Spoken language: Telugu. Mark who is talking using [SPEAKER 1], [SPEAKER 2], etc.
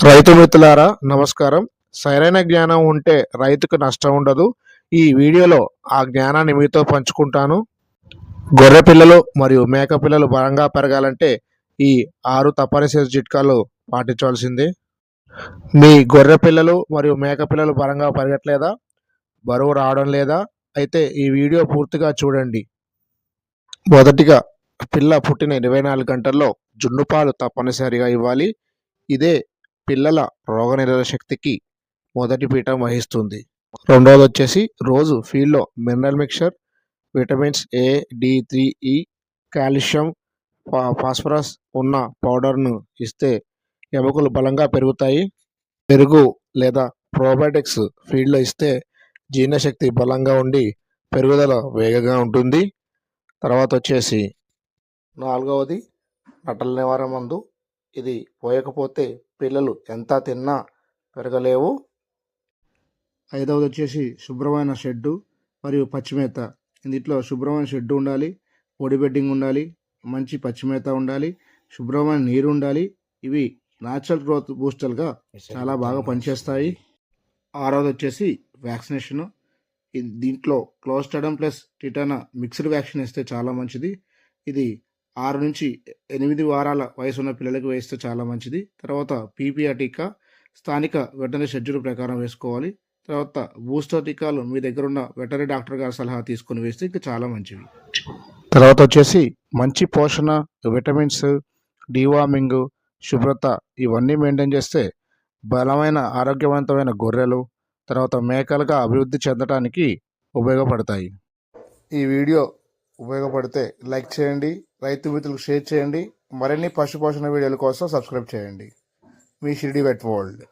[SPEAKER 1] రైతు మిత్రులారా నమస్కారం. సరైన జ్ఞానం ఉంటే రైతుకు నష్టం ఉండదు. ఈ వీడియోలో ఆ జ్ఞానాన్ని మీతో పంచుకుంటాను. గొర్రె పిల్లలు మరియు మేక పిల్లలు బలంగా పెరగాలంటే ఈ 6 తప్పనిసరి చిట్కాలు పాటించవలసిందే. మీ గొర్రె పిల్లలు మరియు మేక పిల్లలు బలంగా పెరగట్లేదా? బరువు రావడం లేదా? అయితే ఈ వీడియో పూర్తిగా చూడండి. మొదటిగా, పిల్ల పుట్టిన 24 గంటల్లో జున్నుపాలు తప్పనిసరిగా ఇవ్వాలి. ఇదే పిల్లల రోగనిరోధక శక్తికి మొదటి పీఠం వహిస్తుంది. రెండవది వచ్చేసి రోజు ఫీల్డ్లో మినరల్ మిక్చర్, విటమిన్స్ ఏ, డి3, ఈ, కాల్షియం, ఫాస్ఫరస్ ఉన్న పౌడర్ను ఇస్తే ఎముకలు బలంగా పెరుగుతాయి. పెరుగు లేదా ప్రోబయోటిక్స్ ఫీల్డ్లో ఇస్తే జీర్ణశక్తి బలంగా ఉండి పెరుగుదల వేగంగా ఉంటుంది. తర్వాత వచ్చేసి నాలుగవది నట్టల నివారణ మందు. ఇది పోయకపోతే పిల్లలు ఎంత తిన్నా పెరగలేవు. ఐదవది వచ్చేసి శుభ్రమైన షెడ్డు మరియు పచ్చిమేత. ఇందులో శుభ్రమైన షెడ్డు ఉండాలి, పొడి బెడ్డింగ్ ఉండాలి, మంచి పచ్చిమేత ఉండాలి, శుభ్రమైన నీరు ఉండాలి. ఇవి న్యాచురల్ గ్రోత్ బూస్టర్గా చాలా బాగా పనిచేస్తాయి. ఆరవది వచ్చేసి వ్యాక్సినేషను. దీంట్లో క్లోస్ట్రిడియం ప్లస్ టిటానా మిక్స్డ్ వ్యాక్సిన్ ఇస్తే చాలా మంచిది. ఇది 6 నుంచి 8 వారాల వయసు ఉన్న పిల్లలకు వేస్తే చాలా మంచిది. తర్వాత పీపీఆర్ టీకా స్థానిక వెటనరీ షెడ్యూల్ ప్రకారం వేసుకోవాలి. తర్వాత బూస్టర్ టీకాలు మీ దగ్గర ఉన్న వెటనరీ డాక్టర్ గారి సలహా తీసుకొని వేస్తే ఇంకా చాలా మంచివి. తర్వాత వచ్చేసి మంచి పోషణ, విటమిన్స్, డీవార్మింగ్, శుభ్రత ఇవన్నీ మెయింటైన్ చేస్తే బలమైన ఆరోగ్యవంతమైన గొర్రెలు తర్వాత మేకలుగా అభివృద్ధి చెందడానికి ఉపయోగపడతాయి. ఈ వీడియో ఉపయోగపడితే లైక్ చేయండి, రైతు మిత్రులకు షేర్ చేయండి. మరిన్ని పశుపోషణ వీడియోల కోసం సబ్స్క్రైబ్ చేయండి. మీ షిరిడి వెట్ వరల్డ్.